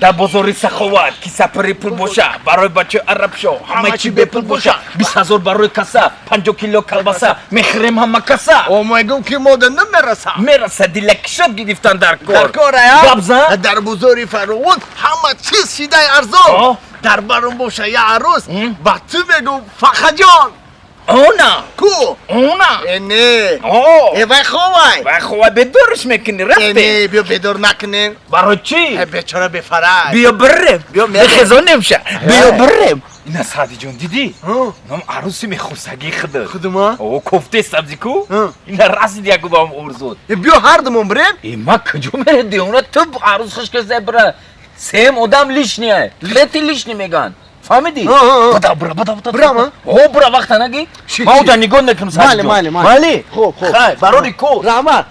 در بازار سخاوت کی سپری پول باشه برای بچه عرب شو همه چی به پول باشه 20,000 برای کاسه 50 کیلو کلباسه میخریم همه کاسه او میگم که مادن میرسه دیلک شد گرفتن در در کار کار یا گابزا در بزاری فرعون همه چیز شده ارزان در برون باشه یا عروس با تو بگو فخر جان اونا کو اونا نه وای خوای و خواه بدورش میکنی رفته نه بیا بدور نکنین برای چی؟ بیچاره بفرد بیا بریم بیا بخزان نمیشه بیا بریم اینا سعدی جان دیدی؟ نام عروسی میخوستگی خدا خودما او کفته سبزی کو؟ اینا رسید یکو با هم ارزود بیا هر دمون بریم ایما کجا میره دیونا تو عروس خوش کسی برا سیم آدم لیش نیه خیلی لیش نمیگن فهمیدی؟ بدا برا او برا وقت نگی؟ ما او نگاه نکنم سعدی جان مالی خوب خیلی برای کو رحمت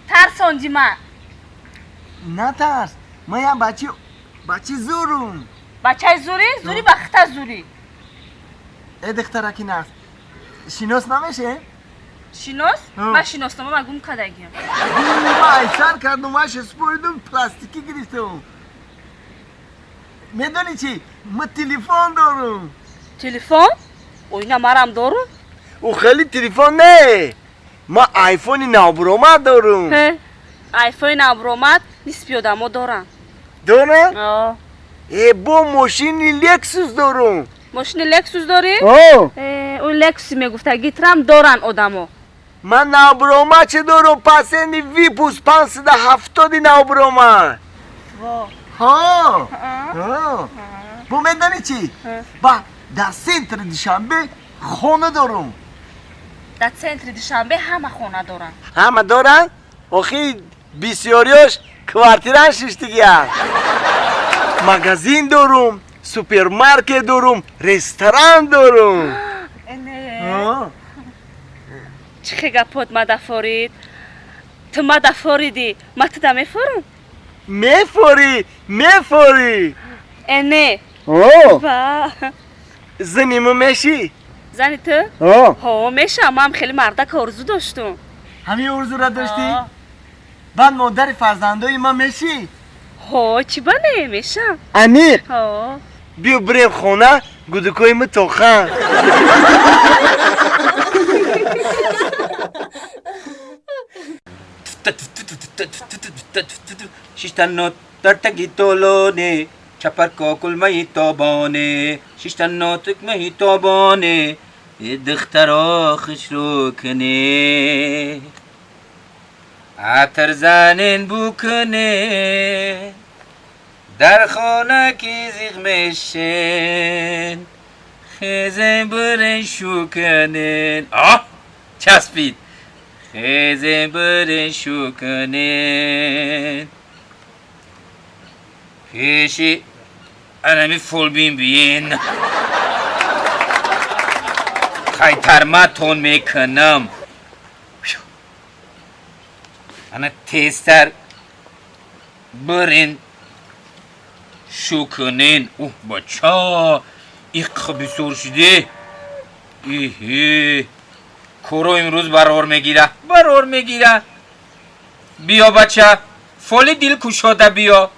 ترسوندی من نترس من یه بچه زورم بچه زوری بخت زوری دخترکی نرس شیناس نمیشه؟ شیناس؟ من شیناسنامه مگم کدگیم من ایسر کردم من شسپوریدم پلاستیکی گرفتم میدونی چی؟ من تلفن دارم تلفن؟ او اینا مرم دارم؟ او خیلی تلفن نه من آیفون نابرومت دارم آیفون نابرومت نسبی آدم ها دارن دارن؟ با ماشین لکسوس دارم ماشین لکسوس داری؟ اون لکسوس میگفته گیترم دارن آدم ها من نابرومت چه دارم پسندی ویپوس 570 نابرومت ها با میدانی چی؟ با در سنتر دوشنبه خونه دارم در سنتر دوشنبه همه خونه دارن همه دارن؟ آخی بسیاریاش کوارتیران ششتگی هست مغازین دارم سوپرمارکت دارم رستوران دارم چه گپات مدفارید؟ تو مدفاریدی ما تو دا میفوری نه زنیمو میشی؟ زنی تو؟ ها میشه ما هم خیلی مردک آرزو داشتم همین آرزو را داشتی؟ بعد مادر فرزندای ما میشی؟ ها چی بانه میشه؟ امیر ها بیا بریم خونه گودکای ما توخن شیشتن ترتگی تولونه چپر کاکل مهی تابانه شیشتن تک مهی تابانه دخترا خش رو کنه عطر زنین بکنه در خانه کی زیغ میشن خیزه برن شو کنن چسبید خیزه برن شو کنن پیشی انمی فول بین خیتر تون میکنم انا تیستر برین شو کنین بچه ایق بسور شده کورو امروز برار میگیره بیا بچه فولی دل کشاده بیا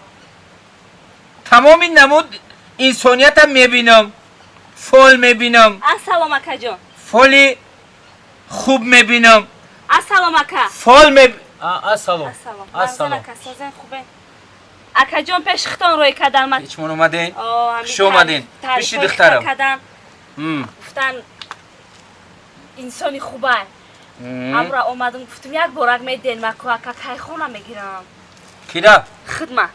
تمام این نمود انسانیت هم میبینم فول میبینم السلام اکا جان فولی خوب میبینم السلام اکا فول السلام اکا سازن خوبه اکا جان پیش ختان روی کدن من هیچ من اومدین؟ شو اومدین؟ پیشی دخترم گفتن انسانی خوبه امرا اومدم گفتم یک بارک میدین مکو اکا که خونه میگیرم کیرا؟ خدمه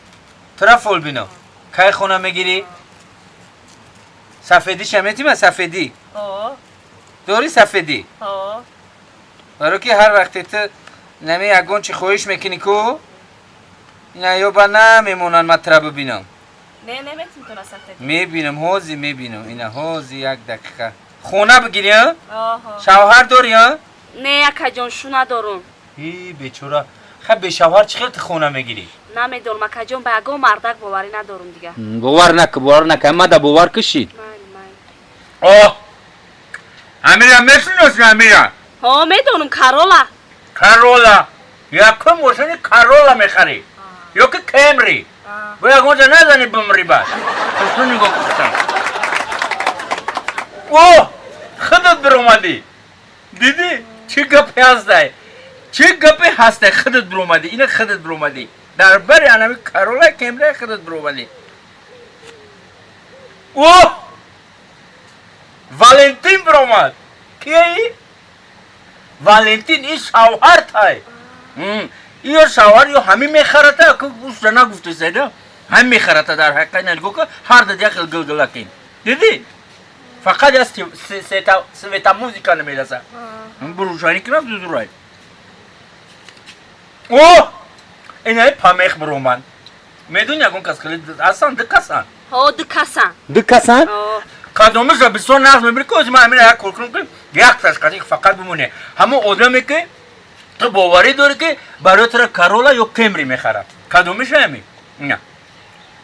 تو را فول بینم که خونه میگیری؟ سفیدی شمیتی من سفیدی داری سفیدی؟ برای که هر وقتی تو نمی اگون چی خویش میکنی کو؟ اینا یا با نمیمونن مطرح ببینم نه نمیتونم سفیدی میبینم حوزی میبینم اینا حوزی یک دقیقه خونه بگیری ها؟ شوهر داری ها؟ نه اکا جان شو ندارم ای بیچاره خب به شوهر چه خیلی خونه میگیری؟ نمیدونم اکا جون به اگه مردک باوری ندارم دیگه باور نکن ما دا باور کشید مای آه امیرا میشنوسی امیرا ها میدونم کارولا کارولا یکم ماشین کارولا میخری یا که کمری باید اونجا نزنی بمری بعد خشنو نگاه کشتم اوه خودت بر اومدی دیدی چه گپی هسته چه گپی هسته خودت بر اومدی اینه خودت بر اومدی در بری انمی کارولا کمری خودت بر اومدی اوه والنتین بر اومد کیه ای؟ والنتین این شوهر تای این شوهر یا همین میخرته که گوشت نگفته سیده همین میخرته در حقیقت نگو که هر دادی خیلی گلگل کن دیدی؟ فقط از سویتا موزیکا نمیرسه بروشانی کنم دو رای اوه اینه پامیخ برومن میدونی اگون کس خیلی اصلا دکسن ها دکسن دکسن؟ کدومش را بسیار نقص میبری که از من همین یک کل کنم که یک تشکاتی فقط بمونه همون آدمی که تو باوری داری که برای تو کارولا یا کمری میخره کدومش همی؟ نه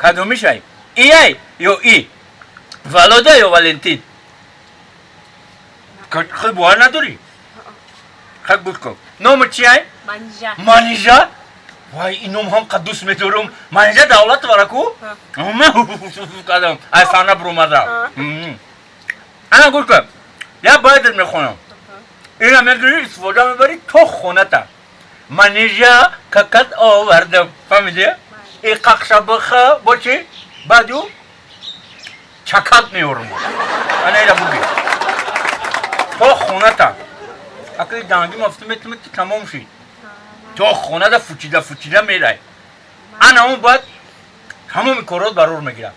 کدومش همی؟ ای یا ای ولاده یا والنتین خیلی باور نداری؟ خیلی گوش کن نام چی همی؟ منیجا وای این نام هم قدوس میدارم منیجا دولت ورکو؟ کدام از سانه برومده انا گوش کن یا بایدت میخونم این هم میگوی استفاده میبری تو خونه تا منیجا ککت آوردم فهمیدی؟ ای قاقشا بخه با چی؟ بعدو چکت میورم انا ایلا بگی تو خونه تا اکلی دانگی مفتی میتونی تمام شید تو خونه دا فوچیده میره انا اون باید همون کارات برور میگیرم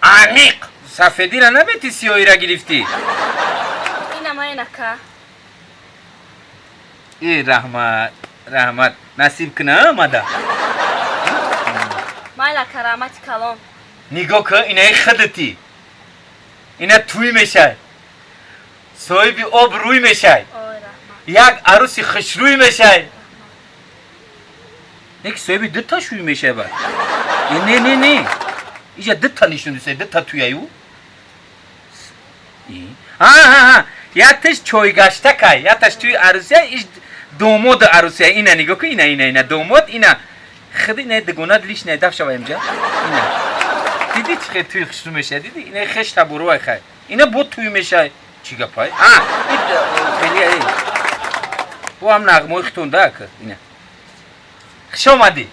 انیق سفیدی را نمیتی سیاهی را گرفتی اینم این اکا ای رحمت نصیب کنه آمده مایل اکا رحمت کلام نگاه که اینه خودتی اینه توی میشه صاحبی آب روی میشه یک عروسی خشروی میشه یک صاحبی دو تا شوی میشه بعد نه اینجا دو تا نشون دیسته دو تا توی ایو ها یا تش چوی گشته که یا تش توی عروسی ایش دومود عروسی اینه نگاه که اینه دومود اینه خیلی نه دگونه دلیش نه دفت شوه امجا اینه دیدی چه خیلی توی خشرو میشه دیدی اینه خش تبروه خیلی اینه بود توی میشه چی گپای این خیلی ای او هم نغموی خطونده که اینه خوش آمدی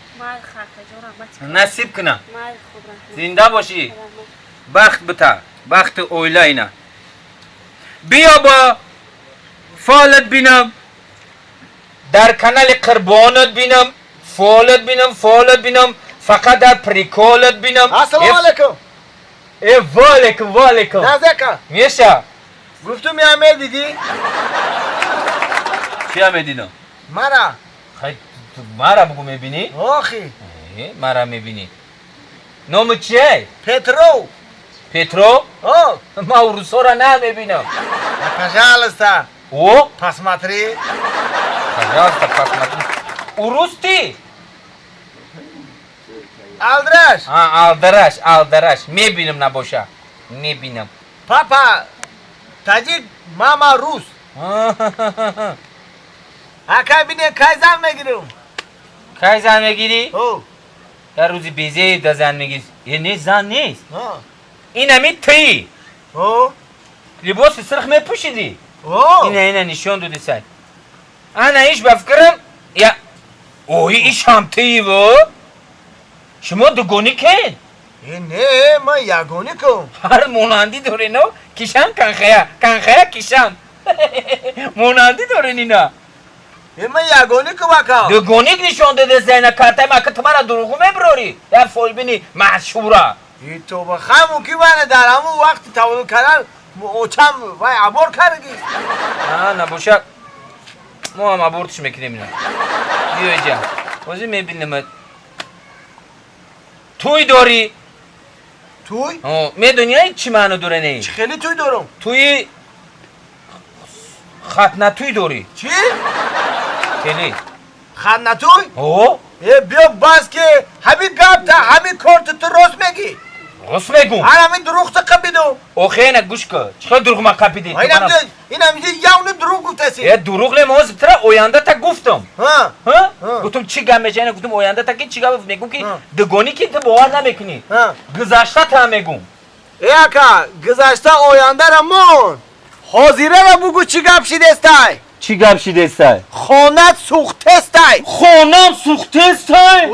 نصیب کنم زنده باشی بخت بتا بخت اویلا اینا بیا با فالت بینم در کانال قربانت بینم فالت بینم فقط در پریکولت بینم السلام علیکم والیکم نزدیکا میشه گفتم یا امیر دیدی؟ چی هم میدینم؟ مرا خیلی مرا بگو میبینی؟ آخی مرا میبینی نام چیه؟ پترو آه ما روسا را نمیبینم پجالستا او؟ پاسماتری پجالستا پاسماتری اوروستی؟ آلدرش میبینم نباشه میبینم پاپا تاجیک ماما روس اکا بینه کای زن میگیرم کای زن میگیری؟ او یا روزی بیزه دا زن میگیری یه نیست زن نیست ها این همی تی او لباس سرخ میپوشیدی او اینه نشون دودی سای انا ایش بفکرم یا اوه ایش هم تی و شما دوگونی کن نه ما یگونی کن هر موناندی داره نو کشان کنخیا کشان موناندی داره نینا ما یگونی کن بکا دوگونیک نشون داده زینه کارتای ما که تمارا دروغو میبروری در فول بینی مشهوره ای تو بخمون کی بانه در همون وقت تولد کردن اوچم وای عبور کردگی نباشه ما هم عبورتش میکنیم اینا بیای جا بازی میبینیم توی داری توی؟ میدونی چی معنی داره نه؟ خیلی توی دارم توی ختنه توی داری چی؟ خیلی خندتوی؟ او بیا باز که همین گپ تا همین کارت تو راست میگی راست میگم همین دروغ تا قبیدو اوخه گوش کن چقدر دروغ ما قپیدی اینم یه دروغ گفتسی دروغ نماز ترا اوینده تا گفتم ها گفتم چی گم بجنه گفتم اوینده تا که چی گم میگم که دگانی که تو باور نمیکنی گذشته تا میگم اکا گذشته آینده را مون حاضره را بگو چی گپ شیدستای چی گم شیده استای خانت سوختستای خونم سوخته استای